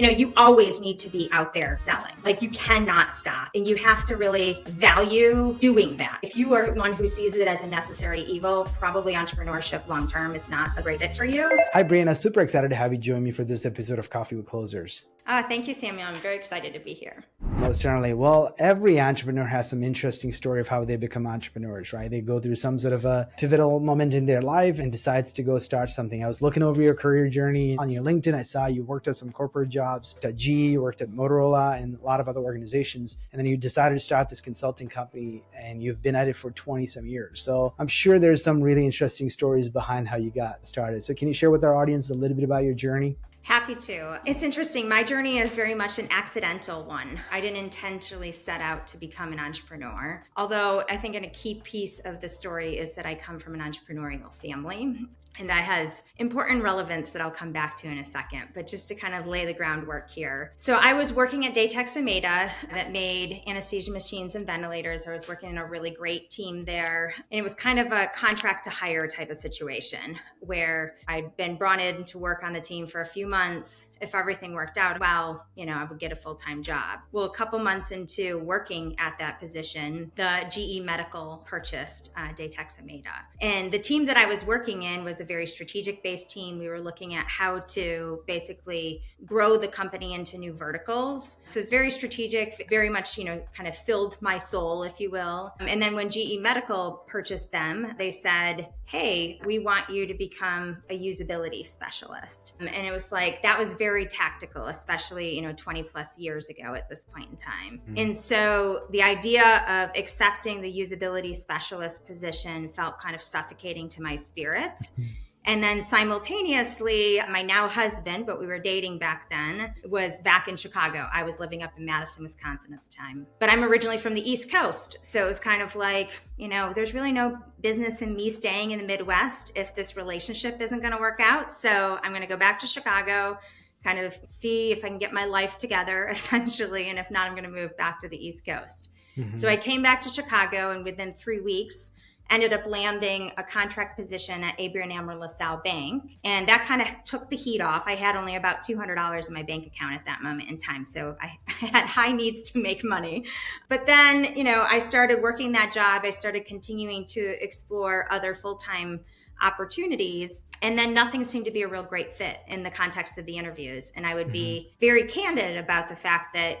You always need to be out there selling. Like, you cannot stop, and you have to really value doing that. If you are one who sees it as a necessary evil, probably entrepreneurship long-term is not a great fit for you. Hi, Brianna. Super excited to have you join me for this episode of Coffee with Closers. Thank you, Samuel. I'm very excited to be here. Most certainly. Well, every entrepreneur has some interesting story of how they become entrepreneurs, right? They go through some sort of a pivotal moment in their life and decides to go start something. I was looking over your career journey on your LinkedIn. I saw you worked at some corporate jobs at GE, worked at Motorola and a lot of other organizations. And then you decided to start this consulting company and you've been at it for 20 some years. So I'm sure there's some really interesting stories behind how you got started. So can you share with our audience a little bit about your journey? Happy to. It's interesting. My journey is very much an accidental one. I didn't intentionally set out to become an entrepreneur. Although I think a key piece of the story is that I come from an entrepreneurial family. And that has important relevance that I'll come back to in a second. But just to kind of lay the groundwork here. So I was working at Daytex Omeda that made anesthesia machines and ventilators. I was working in a really great team there. And it was kind of a contract to hire type of situation where I'd been brought in to work on the team for a few months. If everything worked out well, I would get a full-time job. Well, a couple months into working at that position, the GE Medical purchased Daytex Omeda. And the team that I was working in was a very strategic-based team. We were looking at how to basically grow the company into new verticals. So it's very strategic, very much, kind of filled my soul, if you will. And then when GE Medical purchased them, they said, hey, we want you to become a usability specialist. And it was like, that was very tactical, especially, 20 plus years ago at this point in time. Mm-hmm. And so the idea of accepting the usability specialist position felt kind of suffocating to my spirit. Mm-hmm. And then simultaneously, my now husband, but we were dating back then, was back in Chicago. I was living up in Madison, Wisconsin at the time. But I'm originally from the East Coast. So it was kind of like, there's really no business in me staying in the Midwest if this relationship isn't going to work out. So I'm going to go back to Chicago, kind of see if I can get my life together, essentially. And if not, I'm going to move back to the East Coast. Mm-hmm. So I came back to Chicago, and within 3 weeks, ended up landing a contract position at ABN AMRO LaSalle Bank. And that kind of took the heat off. I had only about $200 in my bank account at that moment in time. So I had high needs to make money. But then, I started working that job. I started continuing to explore other full-time opportunities. And then nothing seemed to be a real great fit in the context of the interviews. And I would be very candid about the fact that,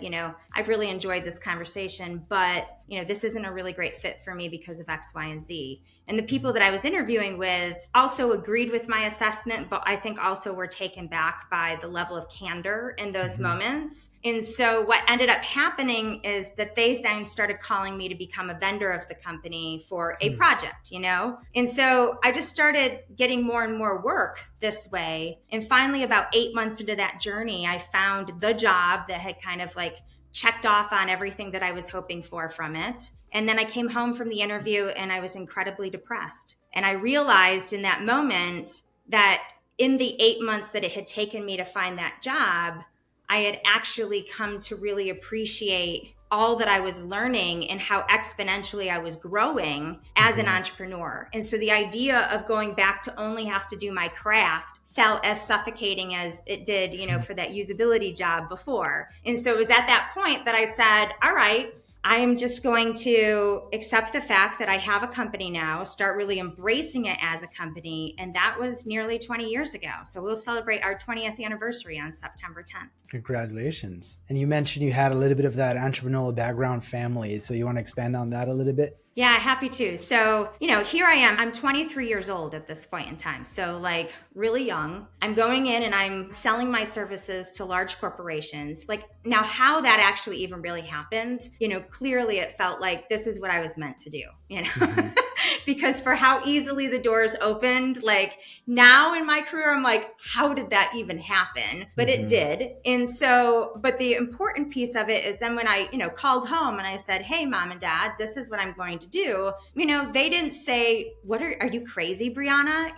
I've really enjoyed this conversation, but, this isn't a really great fit for me because of X, Y, and Z. And the people that I was interviewing with also agreed with my assessment, but I think also were taken back by the level of candor in those moments. And so what ended up happening is that they then started calling me to become a vendor of the company for a project, And so I just started getting more and more work this way. And finally, about 8 months into that journey, I found the job that had kind of like checked off on everything that I was hoping for from it. And then I came home from the interview and I was incredibly depressed. And I realized in that moment that in the 8 months that it had taken me to find that job, I had actually come to really appreciate all that I was learning and how exponentially I was growing as an entrepreneur. And so the idea of going back to only have to do my craft felt as suffocating as it did, for that usability job before. And so it was at that point that I said, all right, I am just going to accept the fact that I have a company now, start really embracing it as a company. And that was nearly 20 years ago. So we'll celebrate our 20th anniversary on September 10th. Congratulations. And you mentioned you had a little bit of that entrepreneurial background family. So you want to expand on that a little bit? Yeah, happy to. So, here I am. I'm 23 years old at this point in time. So like really young. I'm going in and I'm selling my services to large corporations. Like now how that actually even really happened, clearly it felt like this is what I was meant to do, because for how easily the doors opened, like now in my career, I'm like, how did that even happen? But it did. And so, but the important piece of it is then when I, called home and I said, hey, mom and dad, this is what I'm going to do. They didn't say, what are you crazy, Brianna?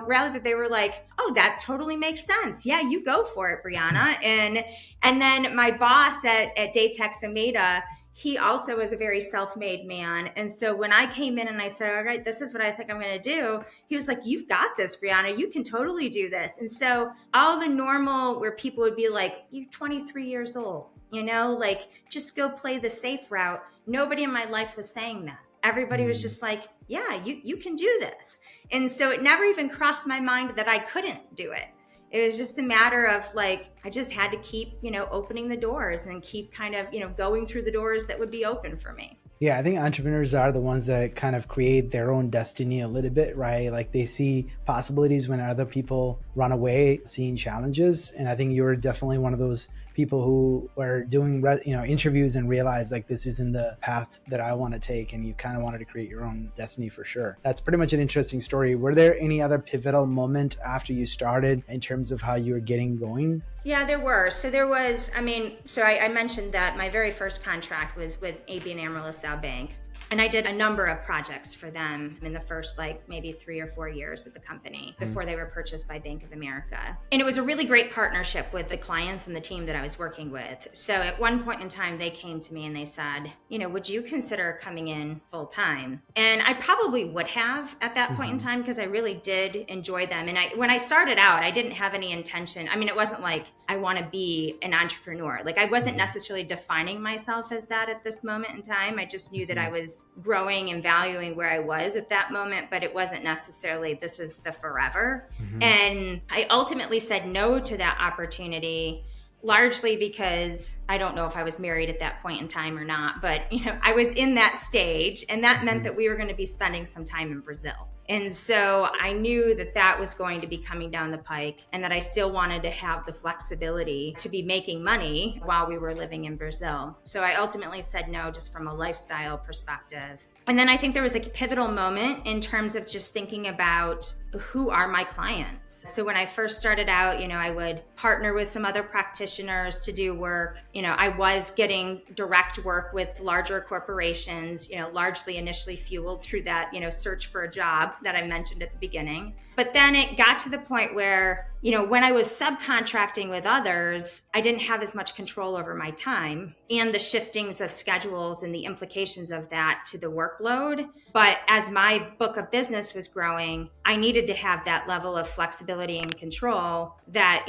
Rather that they were like, oh, that totally makes sense. Yeah, you go for it, Brianna. And then my boss at Daytex Omeda, he also was a very self-made man. And so when I came in and I said, all right, this is what I think I'm going to do, he was like, you've got this, Brianna, you can totally do this. And so all the normal where people would be like, you're 23 years old, like just go play the safe route. Nobody in my life was saying that. Everybody was just like, yeah, you can do this. And so it never even crossed my mind that I couldn't do it. It was just a matter of like, I just had to keep, opening the doors and keep kind of, going through the doors that would be open for me. Yeah, I think entrepreneurs are the ones that kind of create their own destiny a little bit, right? Like they see possibilities when other people run away, seeing challenges. And I think you're definitely one of those people who are doing interviews and realize like this isn't the path that I want to take, and you kind of wanted to create your own destiny for sure. That's pretty much an interesting story. Were there any other pivotal moment after you started in terms of how you were getting going? Yeah, there were. So there was, I mentioned that my very first contract was with ABN AMRO LaSalle Bank. And I did a number of projects for them in the first maybe 3 or 4 years at the company before they were purchased by Bank of America. And it was a really great partnership with the clients and the team that I was working with. So at one point in time, they came to me and they said, would you consider coming in full time? And I probably would have at that point in time because I really did enjoy them. And when I started out, I didn't have any intention. It wasn't like I want to be an entrepreneur. Like I wasn't necessarily defining myself as that at this moment in time. I just knew that I was growing and valuing where I was at that moment, but it wasn't necessarily this is the forever. And I ultimately said no to that opportunity, largely because I don't know if I was married at that point in time or not, but I was in that stage, and that meant that we were going to be spending some time in Brazil. And so I knew that that was going to be coming down the pike, and that I still wanted to have the flexibility to be making money while we were living in Brazil. So I ultimately said no, just from a lifestyle perspective. And then I think there was a pivotal moment in terms of just thinking about who are my clients. So when I first started out, I would partner with some other practitioners to do work. I was getting direct work with larger corporations, largely initially fueled through that, search for a job that I mentioned at the beginning. But then it got to the point where, when I was subcontracting with others, I didn't have as much control over my time and the shiftings of schedules and the implications of that to the workload. But as my book of business was growing, I needed to have that level of flexibility and control that,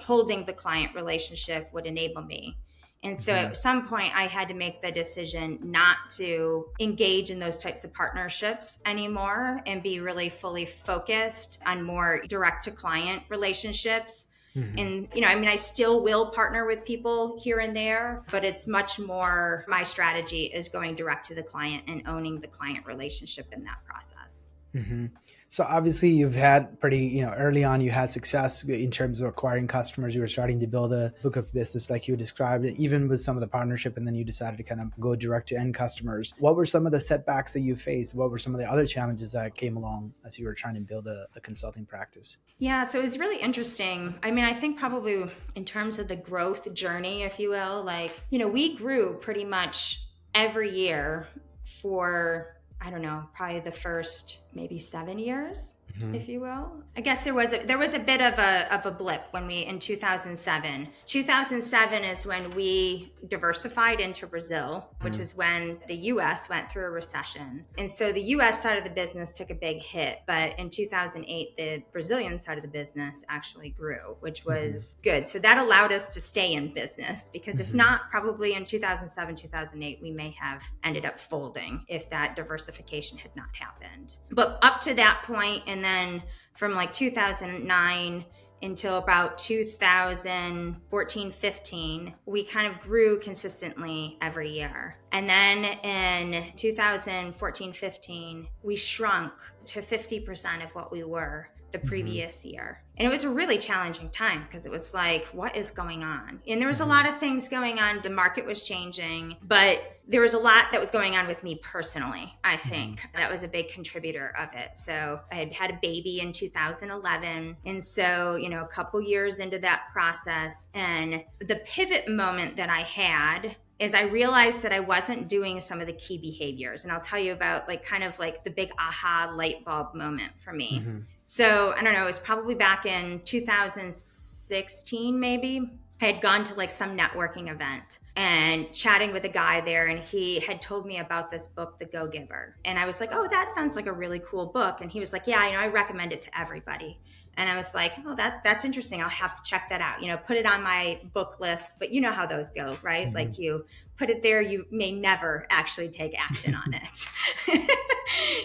holding the client relationship would enable me. And so at some point I had to make the decision not to engage in those types of partnerships anymore and be really fully focused on more direct to client relationships. And, I still will partner with people here and there, but it's much more my strategy is going direct to the client and owning the client relationship in that process. So obviously you've had pretty, early on you had success in terms of acquiring customers. You were starting to build a book of business like you described, even with some of the partnership, and then you decided to kind of go direct to end customers. What were some of the setbacks that you faced? What were some of the other challenges that came along as you were trying to build a consulting practice? Yeah, so it was really interesting. I think probably in terms of the growth journey, if you will, we grew pretty much every year for, I don't know, probably the first maybe 7 years, if you will. I guess there was a bit of a blip when we in 2007. 2007 is when we diversified into Brazil, which is when the US went through a recession. And so the US side of the business took a big hit, but in 2008 the Brazilian side of the business actually grew, which was good. So that allowed us to stay in business, because if not, probably in 2007, 2008 we may have ended up folding if that diversification had not happened. But up to that point, and then from 2009 until about 2014, 15, we kind of grew consistently every year. And then in 2014, 15, we shrunk to 50% of what we were the previous year. And it was a really challenging time because it was like, what is going on? And there was a lot of things going on. The market was changing, but there was a lot that was going on with me personally, I think. That was a big contributor of it. So I had a baby in 2011. And so, a couple years into that process, and the pivot moment that I had is I realized that I wasn't doing some of the key behaviors. And I'll tell you about the big aha light bulb moment for me. So I don't know, it was probably back in 2016, maybe. I had gone to like some networking event and chatting with a guy there, and he had told me about this book, The Go-Giver. And I was like, oh, that sounds like a really cool book. And he was like, yeah, I recommend it to everybody. And I was like, oh, that's interesting. I'll have to check that out. Put it on my book list. But you know how those go, right? Mm-hmm. Like you put it there, you may never actually take action on it.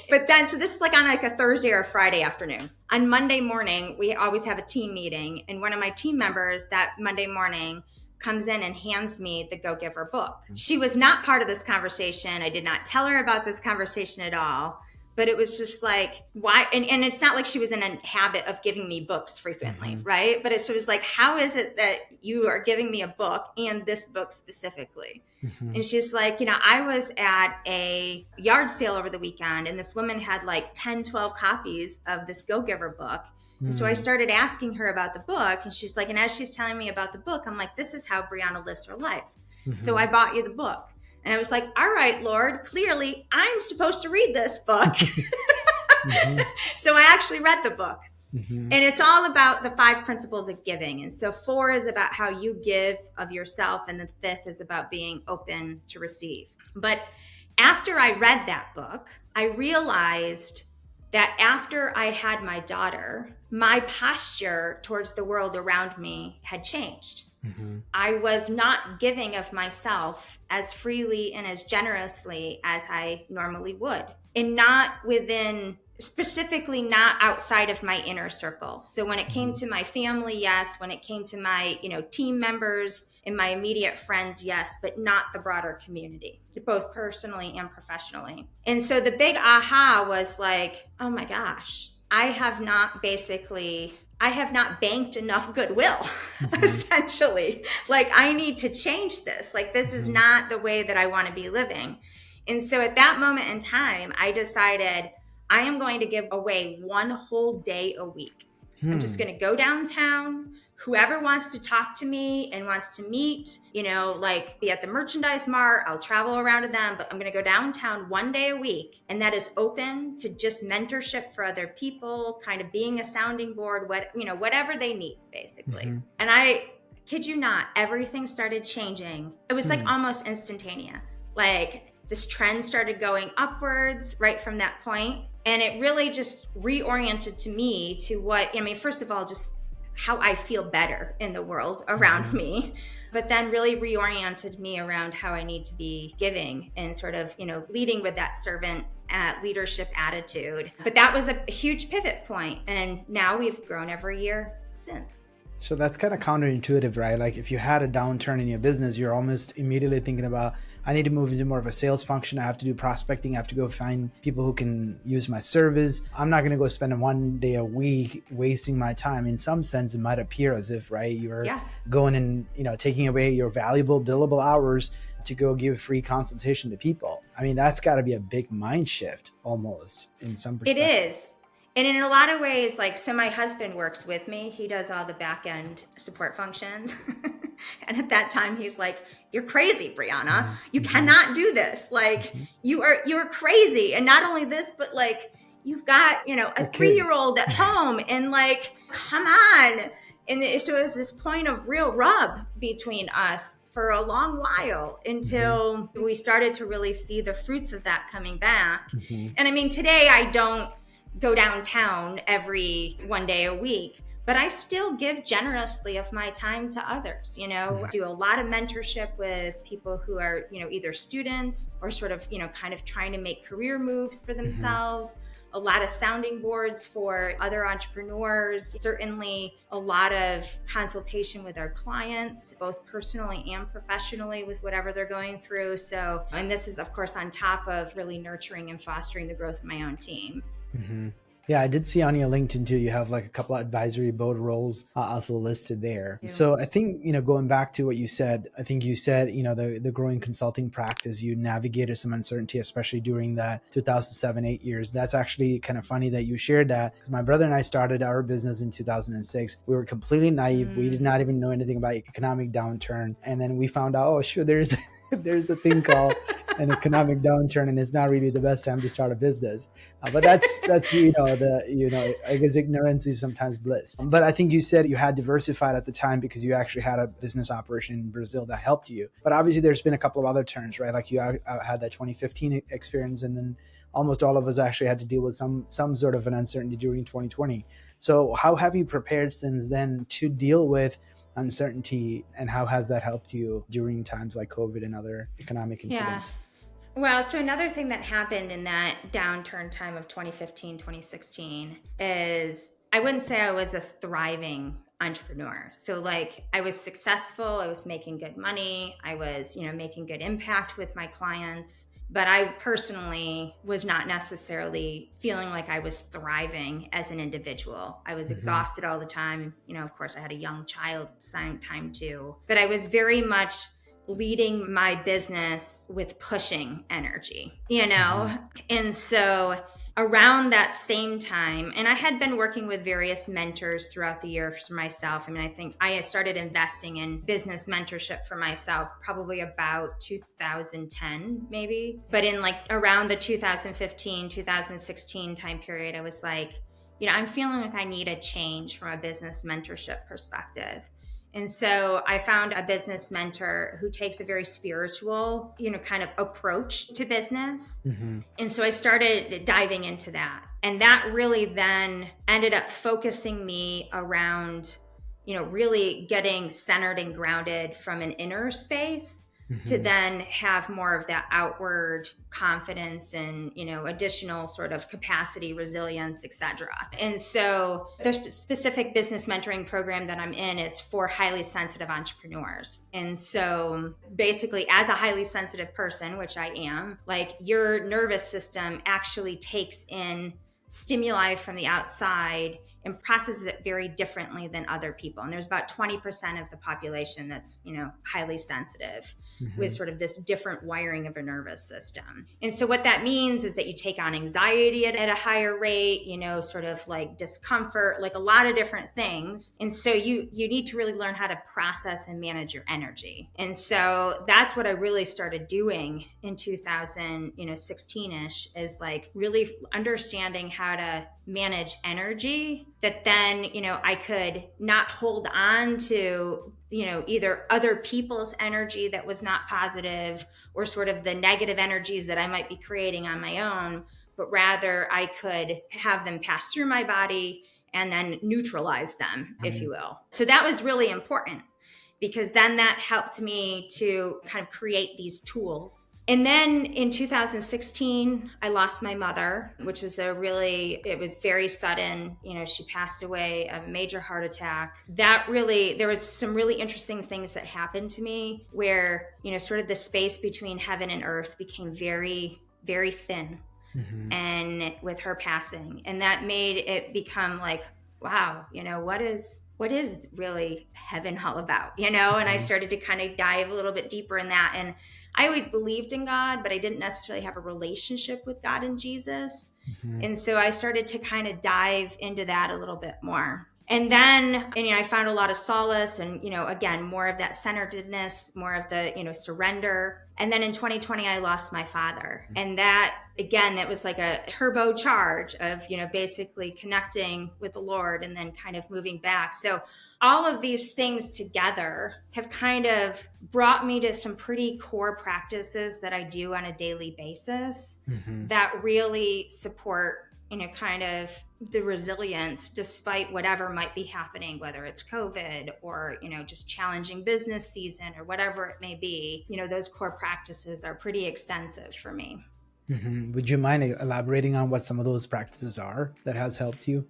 But then, so this is like on like a Thursday or a Friday afternoon. On Monday morning, we always have a team meeting. And one of my team members that Monday morning comes in and hands me the Go-Giver book. She was not part of this conversation. I did not tell her about this conversation at all. But it was just like, why? And it's not like she was in a habit of giving me books frequently, mm-hmm. right? But it was like, how is it that you are giving me a book and this book specifically? Mm-hmm. And she's like, I was at a yard sale over the weekend and this woman had like 10, 12 copies of this Go-Giver book. Mm-hmm. And so I started asking her about the book and she's like, and as she's telling me about the book, I'm like, this is how Brianna lives her life. Mm-hmm. So I bought you the book. And I was like, all right, Lord, clearly I'm supposed to read this book. Mm-hmm. So I actually read the book. Mm-hmm. And it's all about the 5 principles of giving. And so 4 is about how you give of yourself. And the 5th is about being open to receive. But after I read that book, I realized that after I had my daughter, my posture towards the world around me had changed. Mm-hmm. I was not giving of myself as freely and as generously as I normally would, and not specifically not outside of my inner circle. So when it came to my family, yes. When it came to my, team members and my immediate friends, yes, but not the broader community, both personally and professionally. And so the big aha was like, oh my gosh, I have not banked enough goodwill, mm-hmm. essentially. Like, I need to change this. Like, this is not the way that I want to be living. And so at that moment in time, I decided I am going to give away 1 whole day a week. I'm just going to go downtown. Whoever wants to talk to me and wants to meet, like be at the merchandise mart, I'll travel around to them, but I'm going to go downtown 1 day a week. And that is open to just mentorship for other people, kind of being a sounding board, whatever they need, basically. Mm-hmm. And I kid you not, everything started changing. It was like almost instantaneous. Like this trend started going upwards right from that point. And it really just reoriented to me to first of all, just how I feel better in the world around mm-hmm. me, but then really reoriented me around how I need to be giving and sort of, leading with that servant leadership attitude. But that was a huge pivot point. And now we've grown every year since. So that's kind of counterintuitive, right? Like if you had a downturn in your business, you're almost immediately thinking about, I need to move into more of a sales function. I have to do prospecting. I have to go find people who can use my service. I'm not going to go spend 1 day a week wasting my time. In some sense, it might appear as if, right, you're going and, taking away your valuable billable hours to go give free consultation to people. I mean, that's got to be a big mind shift almost in some perspective. It is. And in a lot of ways, so my husband works with me. He does all the back end support functions. And at that time, he's like, you're crazy, Brianna. You cannot do this. Like, you're crazy. And not only this, but you've got, a 3-year-old at home and come on. And so it was this point of real rub between us for a long while until we started to really see the fruits of that coming back. And today I don't go downtown every 1 day a week, but I still give generously of my time to others, do a lot of mentorship with people who are, either students or sort of, kind of trying to make career moves for themselves, a lot of sounding boards for other entrepreneurs, certainly a lot of consultation with our clients, both personally and professionally with whatever they're going through. So, and this is of course on top of really nurturing and fostering the growth of my own team. Yeah, I did see on your LinkedIn too, you have a couple of advisory board roles also listed there. Yeah. So I think, going back to what you said, the growing consulting practice, you navigated some uncertainty, especially during that 2007-8 years. That's actually kind of funny that you shared that, because my brother and I started our business in 2006. We were completely naive. We did not even know anything about economic downturn. And then we found out, there's there's a thing called an economic downturn, and it's not really the best time to start a business. But that's I guess ignorance is sometimes bliss. But I think you said you had diversified at the time because you actually had a business operation in Brazil that helped you. But obviously, there's been a couple of other turns, right? Like you had that 2015 experience, and then almost all of us actually had to deal with some sort of an uncertainty during 2020. So how have you prepared since then to deal with uncertainty, and how has that helped you during times like COVID and other economic incidents? Yeah. Well, so another thing that happened in that downturn time of 2015, 2016 is I wouldn't say I was a thriving entrepreneur. So like I was successful, I was making good money, I was, making good impact with my clients. But I personally was not necessarily feeling like I was thriving as an individual. I was exhausted all the time. Of course, I had a young child at the same time too. But I was very much leading my business with pushing energy, And so around that same time, and I had been working with various mentors throughout the year for myself. I think I started investing in business mentorship for myself probably about 2010, maybe. But in like around the 2015, 2016 time period, I was like, I'm feeling like I need a change from a business mentorship perspective. And so I found a business mentor who takes a very spiritual, kind of approach to business. And so I started diving into that. And that really then ended up focusing me around, really getting centered and grounded from an inner space to then have more of that outward confidence and, additional sort of capacity, resilience, etc. And so the specific business mentoring program that I'm in is for highly sensitive entrepreneurs. And so basically as a highly sensitive person, which I am, like your nervous system actually takes in stimuli from the outside and processes it very differently than other people. And there's about 20% of the population that's, highly sensitive with sort of this different wiring of a nervous system. And so what that means is that you take on anxiety at a higher rate, sort of like discomfort, like a lot of different things. And so you need to really learn how to process and manage your energy. And so that's what I really started doing in 2016-ish is like really understanding how to manage energy that then, I could not hold on to, either other people's energy that was not positive or sort of the negative energies that I might be creating on my own, but rather I could have them pass through my body and then neutralize them, if you will. So that was really important because then that helped me to kind of create these tools. And then in 2016, I lost my mother, which was it was very sudden. She passed away of a major heart attack. There was some really interesting things that happened to me where, sort of the space between heaven and earth became very, very thin. And with her passing, and that made it become like, wow, what is really heaven all about, and I started to kind of dive a little bit deeper in that. And I always believed in God, but I didn't necessarily have a relationship with God and Jesus. And so I started to kind of dive into that a little bit more. And then, I found a lot of solace and, again, more of that centeredness, more of the, surrender. And then in 2020, I lost my father. And that, again, that was like a turbocharge of, basically connecting with the Lord and then kind of moving back. So all of these things together have kind of brought me to some pretty core practices that I do on a daily basis that really support kind of the resilience despite whatever might be happening, whether it's COVID or, just challenging business season or whatever it may be. Those core practices are pretty extensive for me. Would you mind elaborating on what some of those practices are that has helped you?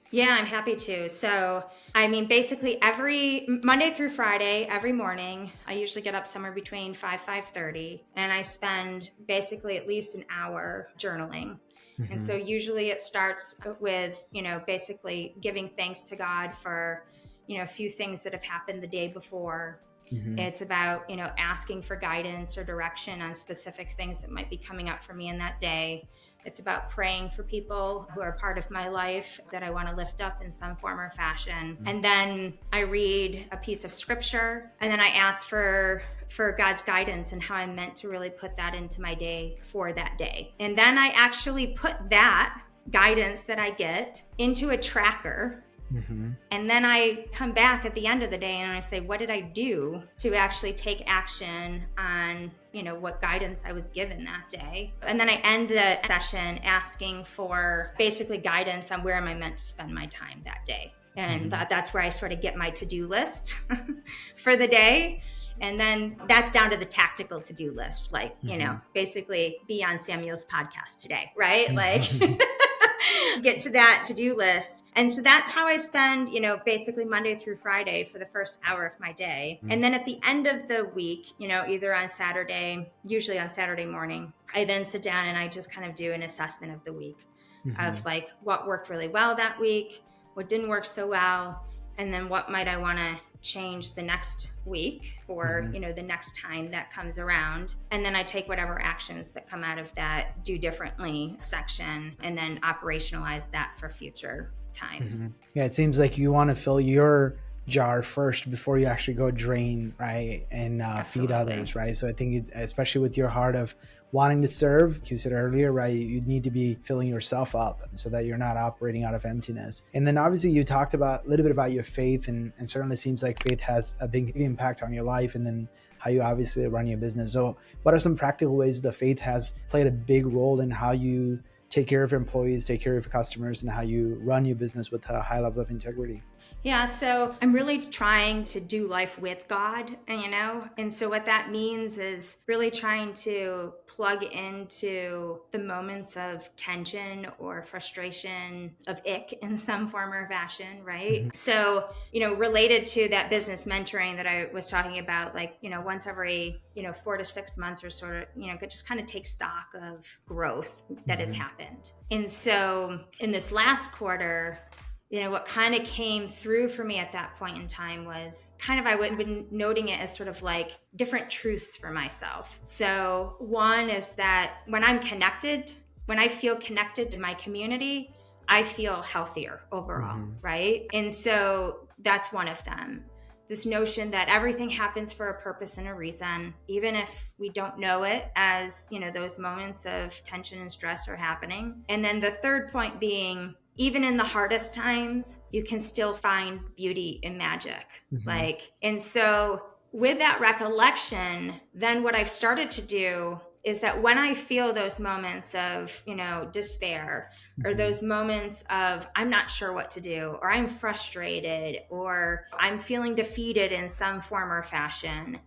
Yeah, I'm happy to. So, basically every Monday through Friday, every morning, I usually get up somewhere between 5:30, and I spend basically at least an hour journaling. And so usually it starts with, basically giving thanks to God for, a few things that have happened the day before. It's about, asking for guidance or direction on specific things that might be coming up for me in that day. It's about praying for people who are part of my life that I want to lift up in some form or fashion. And then I read a piece of scripture, and then I ask for for God's guidance and how I'm meant to really put that into my day for that day. And then I actually put that guidance that I get into a tracker. And then I come back at the end of the day and I say, what did I do to actually take action on, what guidance I was given that day? And then I end the session asking for basically guidance on where am I meant to spend my time that day. And that's where I sort of get my to-do list for the day. And then that's down to the tactical to-do list, like, basically be on Samuel's podcast today, right? Like get to that to-do list. And so that's how I spend, basically Monday through Friday for the first hour of my day. And then at the end of the week, either on Saturday, usually on Saturday morning, I then sit down and I just kind of do an assessment of the week of like what worked really well that week, what didn't work so well, and then what might I want to change the next week or the next time that comes around. And then I take whatever actions that come out of that do differently section and then operationalize that for future times. Yeah, it seems like you want to fill your jar first before you actually go drain, right? And feed others, right? So I think especially with your heart of wanting to serve, you said earlier, right? You need to be filling yourself up so that you're not operating out of emptiness. And then obviously you talked about a little bit about your faith, and certainly seems like faith has a big impact on your life and then how you obviously run your business. So what are some practical ways that faith has played a big role in how you take care of your employees, take care of your customers, and how you run your business with a high level of integrity? Yeah, so I'm really trying to do life with God, and so what that means is really trying to plug into the moments of tension or frustration, of ick in some form or fashion, right? So, related to that business mentoring that I was talking about, like, once every, 4 to 6 months or sort of, just kind of take stock of growth that has happened. And so in this last quarter, what kind of came through for me at that point in time was kind of, I would have been noting it as sort of like different truths for myself. So one is that when I'm connected, when I feel connected to my community, I feel healthier overall, right? And so that's one of them. This notion that everything happens for a purpose and a reason, even if we don't know it as, those moments of tension and stress are happening. And then the third point being, even in the hardest times, you can still find beauty and magic. And so with that recollection, then what I've started to do is that when I feel those moments of, despair, or those moments of, I'm not sure what to do, or I'm frustrated, or I'm feeling defeated in some form or fashion,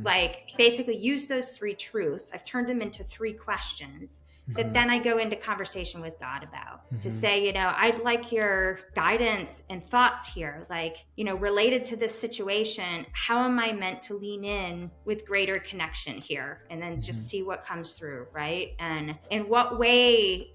like basically use those three truths. I've turned them into three questions that then I go into conversation with God about to say, I'd like your guidance and thoughts here, like, related to this situation, how am I meant to lean in with greater connection here? And then just see what comes through, right? And in what way,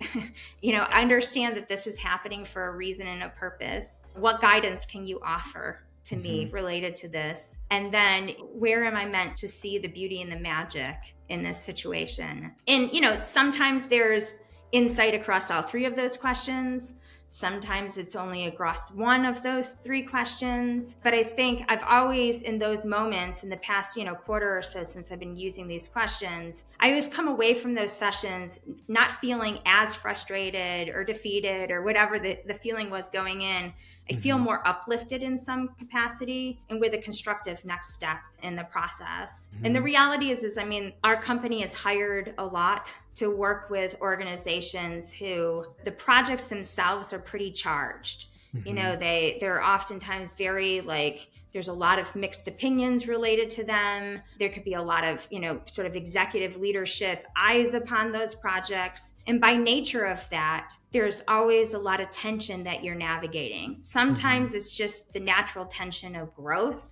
I understand that this is happening for a reason and a purpose. What guidance can you offer to me related to this? And then where am I meant to see the beauty and the magic in this situation? And, sometimes there's insight across all three of those questions. Sometimes it's only across one of those three questions. But I think I've always, in those moments, in the past, quarter or so since I've been using these questions, I always come away from those sessions not feeling as frustrated or defeated or whatever the feeling was going in. I feel more uplifted in some capacity and with a constructive next step in the process. And the reality is, our company has hired a lot to work with organizations who the projects themselves are pretty charged. They're oftentimes very there's a lot of mixed opinions related to them. There could be a lot of, sort of executive leadership eyes upon those projects. And by nature of that, there's always a lot of tension that you're navigating. Sometimes it's just the natural tension of growth.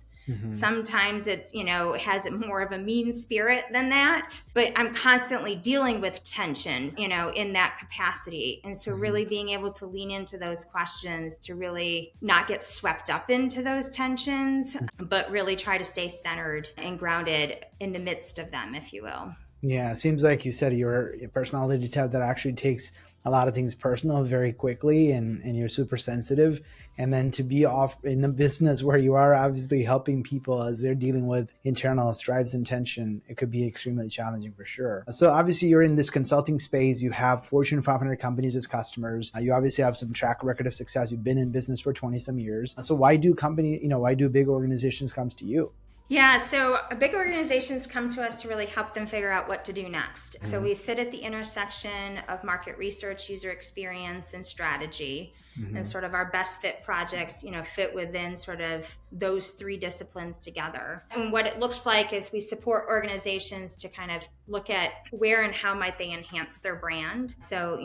Sometimes it's, has more of a mean spirit than that, but I'm constantly dealing with tension, in that capacity. And so really being able to lean into those questions to really not get swept up into those tensions, but really try to stay centered and grounded in the midst of them, if you will. Yeah, it seems like you said you're a personality type that actually takes a lot of things personal very quickly, and you're super sensitive. And then to be off in the business where you are obviously helping people as they're dealing with internal strives and tension, it could be extremely challenging for sure. So obviously you're in this consulting space. You have Fortune 500 companies as customers. You obviously have some track record of success. You've been in business for 20 some years. So why do big organizations comes to you? Yeah, so big organizations come to us to really help them figure out what to do next. So we sit at the intersection of market research, user experience, and strategy. And Mm-hmm. sort of our best fit projects, fit within sort of those three disciplines together. And what it looks like is we support organizations to kind of look at where and how might they enhance their brand. So,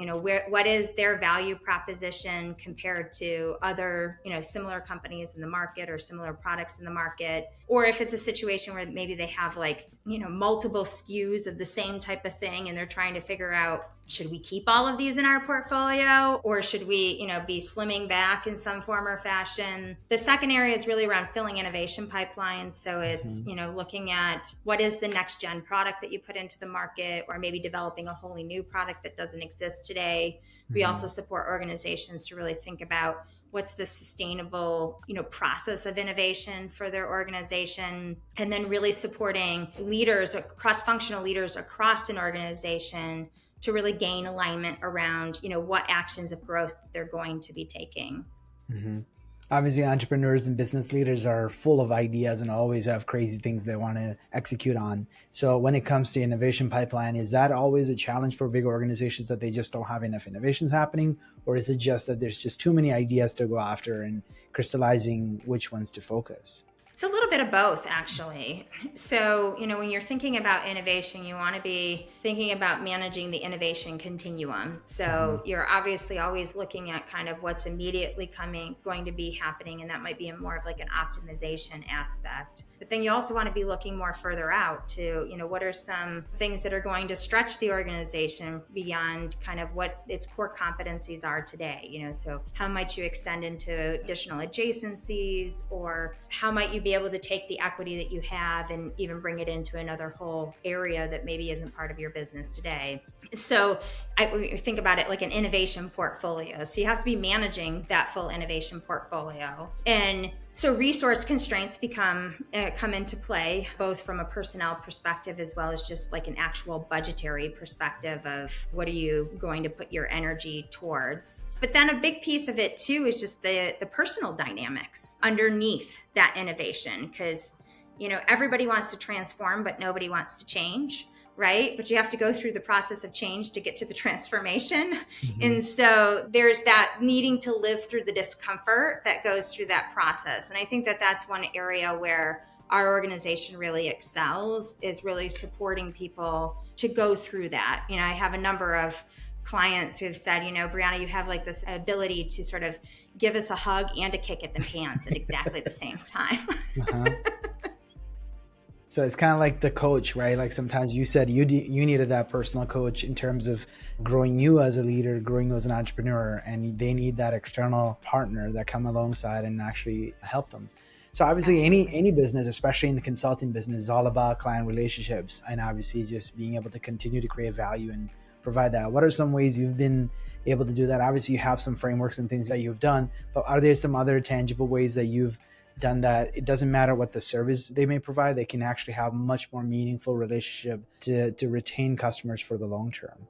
what is their value proposition compared to other, similar companies in the market or similar products in the market? Or if it's a situation where maybe they have multiple SKUs of the same type of thing and they're trying to figure out, should we keep all of these in our portfolio, or should we, be slimming back in some form or fashion? The second area is really around filling innovation pipelines. So it's, looking at what is the next gen product that you put into the market, or maybe developing a wholly new product that doesn't exist today. We also support organizations to really think about what's the sustainable, process of innovation for their organization, and then really supporting leaders, cross-functional leaders across an organization to really gain alignment around, what actions of growth they're going to be taking. Mm-hmm. Obviously, entrepreneurs and business leaders are full of ideas and always have crazy things they want to execute on. So when it comes to innovation pipeline, is that always a challenge for big organizations that they just don't have enough innovations happening? Or is it just that there's just too many ideas to go after and crystallizing which ones to focus? It's a little bit of both, actually. So, when you're thinking about innovation, you want to be thinking about managing the innovation continuum. So, you're obviously always looking at kind of what's immediately going to be happening, and that might be more of like an optimization aspect. But then you also want to be looking more further out to, what are some things that are going to stretch the organization beyond kind of what its core competencies are today. So how might you extend into additional adjacencies, or how might you be able to take the equity that you have and even bring it into another whole area that maybe isn't part of your business today. So I think about it like an innovation portfolio. So you have to be managing that full innovation portfolio. And so resource constraints come into play, both from a personnel perspective as well as just like an actual budgetary perspective of what are you going to put your energy towards. But then a big piece of it too is just the personal dynamics underneath that innovation, because everybody wants to transform, but nobody wants to change. Right? But you have to go through the process of change to get to the transformation. And so there's that needing to live through the discomfort that goes through that process. And I think that that's one area where our organization really excels, is really supporting people to go through that. I have a number of clients who have said, Brianna, you have like this ability to sort of give us a hug and a kick at the pants at exactly the same time. So it's kind of like the coach, right? Like sometimes you said you needed that personal coach in terms of growing you as a leader, growing you as an entrepreneur, and they need that external partner that come alongside and actually help them. So obviously any business, especially in the consulting business, is all about client relationships, and obviously just being able to continue to create value and provide that. What are some ways you've been able to do that? Obviously you have some frameworks and things that you've done, but are there some other tangible ways that you've done that? It doesn't matter what the service they may provide, they can actually have much more meaningful relationship to retain customers for the long term.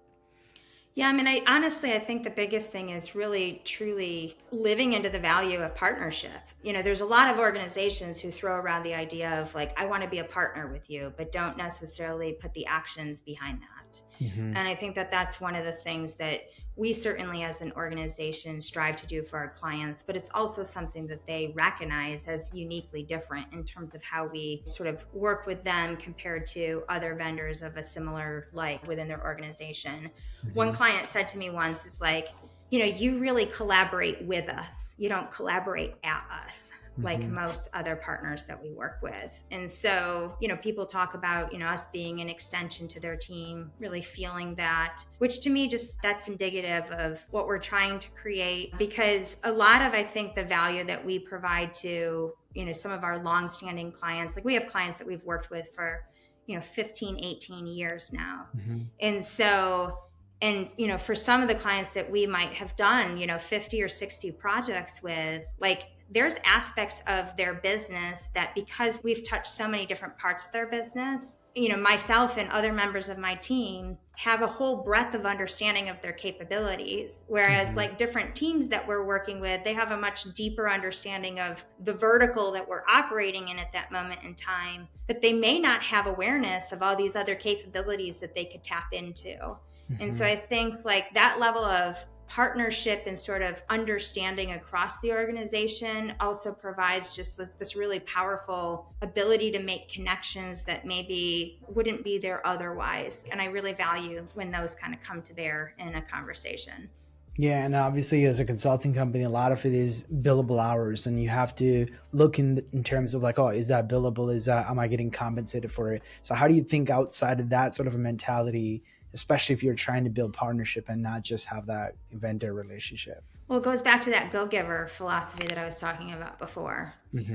Yeah, I think the biggest thing is really truly living into the value of partnership. There's a lot of organizations who throw around the idea of like, I want to be a partner with you, but don't necessarily put the actions behind that. And I think that that's one of the things that we certainly as an organization strive to do for our clients, but it's also something that they recognize as uniquely different in terms of how we sort of work with them compared to other vendors of a similar like within their organization. One client said to me once, is like, you really collaborate with us. You don't collaborate at us like most other partners that we work with. And so, people talk about, us being an extension to their team, really feeling that, which to me, just that's indicative of what we're trying to create, because a lot of, I think, the value that we provide to, some of our longstanding clients, like we have clients that we've worked with for, 15, 18 years now. Mm-hmm. And so, and, for some of the clients that we might have done, 50 or 60 projects with, like, there's aspects of their business that, because we've touched so many different parts of their business, myself and other members of my team have a whole breadth of understanding of their capabilities. Whereas like different teams that we're working with, they have a much deeper understanding of the vertical that we're operating in at that moment in time, but they may not have awareness of all these other capabilities that they could tap into. And so I think like that level of partnership and sort of understanding across the organization also provides just this really powerful ability to make connections that maybe wouldn't be there otherwise. And I really value when those kind of come to bear in a conversation. Yeah, and obviously as a consulting company, a lot of it is billable hours, and you have to look in terms of like, oh, is that billable? Am I getting compensated for it? So how do you think outside of that sort of a mentality, especially if you're trying to build partnership and not just have that vendor relationship? Well, it goes back to that go-giver philosophy that I was talking about before.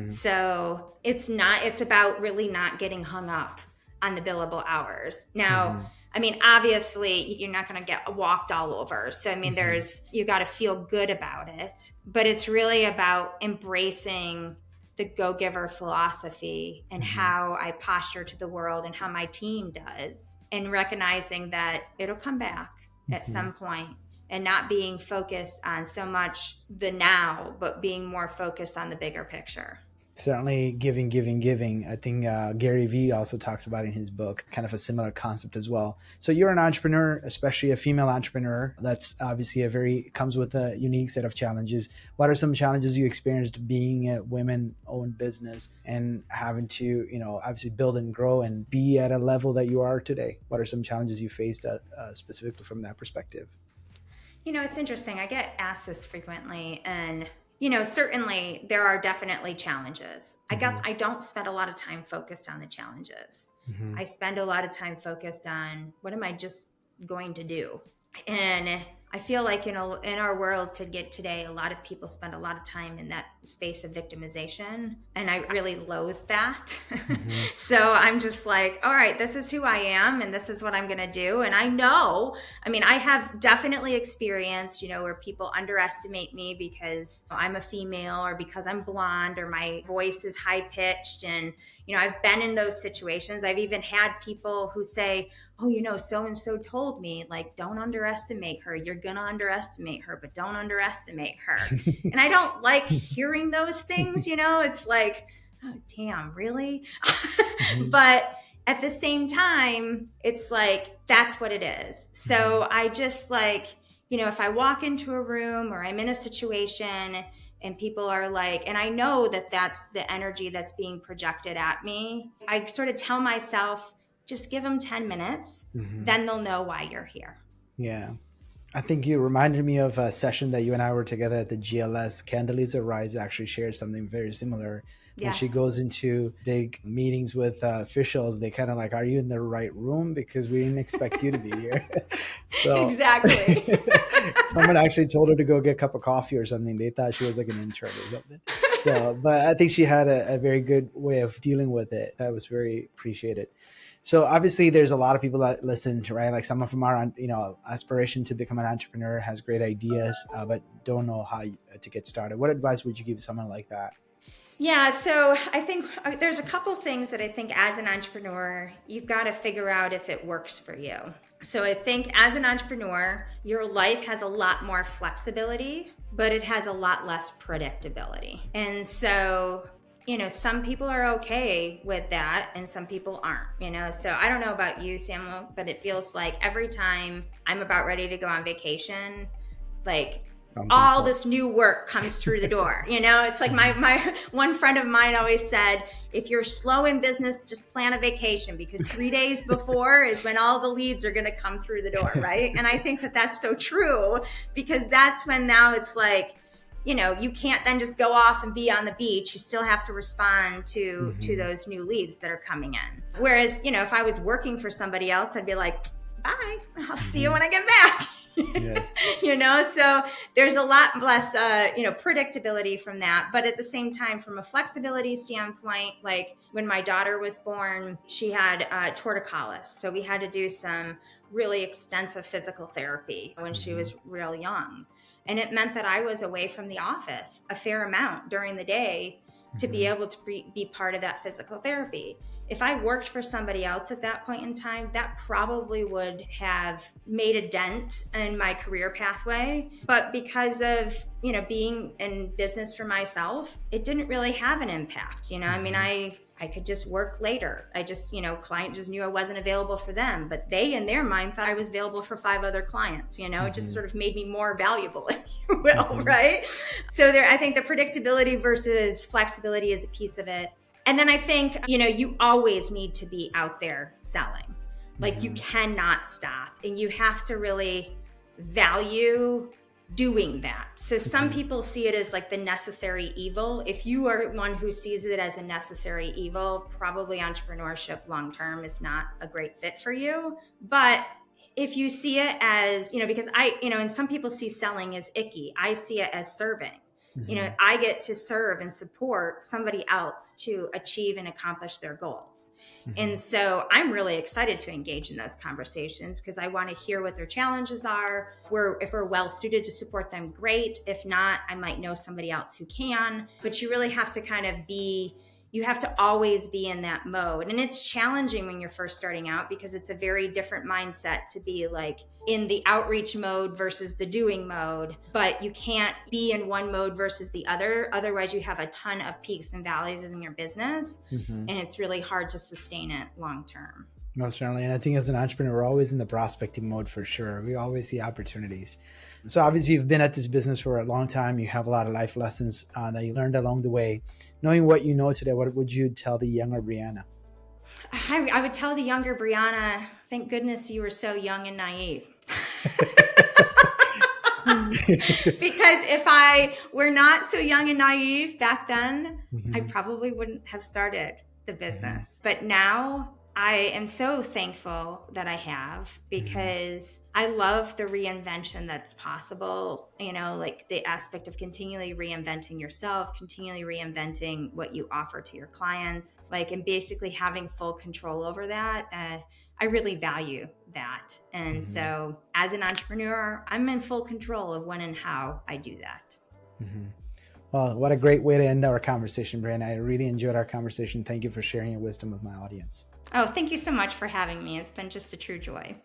So it's about really not getting hung up on the billable hours. Now, I mean, obviously you're not going to get walked all over. So, I mean, you got to feel good about it, but it's really about embracing the go-giver philosophy and how I posture to the world and how my team does, and recognizing that it'll come back at some point, and not being focused on so much the now, but being more focused on the bigger picture. Certainly giving. I think Gary Vee also talks about in his book kind of a similar concept as well. So you're an entrepreneur, especially a female entrepreneur. That's obviously comes with a unique set of challenges. What are some challenges you experienced being a women-owned business and having to, obviously build and grow and be at a level that you are today? What are some challenges you faced specifically from that perspective? It's interesting. I get asked this frequently, and certainly there are definitely challenges. I guess I don't spend a lot of time focused on the challenges. I spend a lot of time focused on what am I just going to do? And I feel like in our world today, a lot of people spend a lot of time in that space of victimization, and I really loathe that. So I'm just like, all right, this is who I am, and this is what I'm going to do. And I have definitely experienced, where people underestimate me because I'm a female, or because I'm blonde, or my voice is high pitched. And I've been in those situations. I've even had people who say, oh, so-and-so told me, like, don't underestimate her. You're going to underestimate her, but don't underestimate her. And I don't like hearing those things, It's like, oh, damn, really? But at the same time, it's like, that's what it is. So I just like, if I walk into a room or I'm in a situation and people are like, and I know that that's the energy that's being projected at me, I sort of tell myself, just give them 10 minutes, then they'll know why you're here. Yeah. I think you reminded me of a session that you and I were together at the GLS. Candelisa Rise actually shared something very similar. When she goes into big meetings with officials, they kind of like, are you in the right room? Because we didn't expect you to be here. So exactly. Someone actually told her to go get a cup of coffee or something. They thought she was like an intern or something. So, but I think she had a very good way of dealing with it. That was very appreciated. So obviously there's a lot of people that listen to, right? Like some of them are on, aspiration to become an entrepreneur, has great ideas, but don't know how to get started. What advice would you give someone like that? Yeah, so I think there's a couple things that I think as an entrepreneur, you've got to figure out if it works for you. So I think as an entrepreneur, your life has a lot more flexibility, but it has a lot less predictability. And so, some people are okay with that and some people aren't, so I don't know about you, Samuel, but it feels like every time I'm about ready to go on vacation, like all this new work comes through the door. It's like my one friend of mine always said, if you're slow in business, just plan a vacation, because 3 days before is when all the leads are going to come through the door. Right. And I think that that's so true, because that's when now it's like, you can't then just go off and be on the beach. You still have to respond to those new leads that are coming in. Whereas, if I was working for somebody else, I'd be like, bye, I'll see you when I get back. Yes. So there's a lot less, predictability from that. But at the same time, from a flexibility standpoint, like when my daughter was born, she had torticollis. So we had to do some really extensive physical therapy when she was real young. And it meant that I was away from the office a fair amount during the day to be able to be part of that physical therapy. If I worked for somebody else at that point in time, that probably would have made a dent in my career pathway. But because of, being in business for myself, it didn't really have an impact. I could just work later. I just, client just knew I wasn't available for them, but they in their mind thought I was available for 5 other clients, it just sort of made me more valuable, if you will, right? So I think the predictability versus flexibility is a piece of it. And then I think, you always need to be out there selling. Like you cannot stop, and you have to really value doing that. So some people see it as like the necessary evil. If you are one who sees it as a necessary evil, probably entrepreneurship long-term is not a great fit for you. But if you see it as, because and some people see selling as icky. I see it as serving. I get to serve and support somebody else to achieve and accomplish their goals. And so I'm really excited to engage in those conversations because I want to hear what their challenges are. If we're well suited to support them, great. If not, I might know somebody else who can. But you really have to you have to always be in that mode. And it's challenging when you're first starting out because it's a very different mindset to be like in the outreach mode versus the doing mode. But you can't be in one mode versus the other. Otherwise, you have a ton of peaks and valleys in your business. And it's really hard to sustain it long term. Most certainly. And I think as an entrepreneur, we're always in the prospecting mode for sure. We always see opportunities. So obviously you've been at this business for a long time. You have a lot of life lessons that you learned along the way. Knowing what you know today, what would you tell the younger Brianna? I would tell the younger Brianna, thank goodness you were so young and naive. Because if I were not so young and naive back then, I probably wouldn't have started the business. But now I am so thankful that I have, because I love the reinvention that's possible, like the aspect of continually reinventing yourself, continually reinventing what you offer to your clients, and basically having full control over that. I really value that. And so as an entrepreneur, I'm in full control of when and how I do that. Well, what a great way to end our conversation, Brianna. I really enjoyed our conversation. Thank you for sharing your wisdom with my audience. Oh, thank you so much for having me. It's been just a true joy.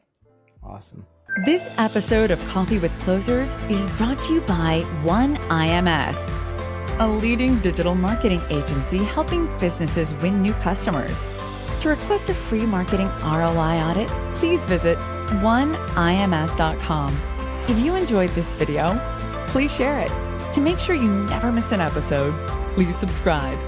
Awesome. This episode of Coffee with Closers is brought to you by OneIMS, a leading digital marketing agency helping businesses win new customers. To request a free marketing ROI audit, please visit oneims.com. If you enjoyed this video, please share it. To make sure you never miss an episode, please subscribe.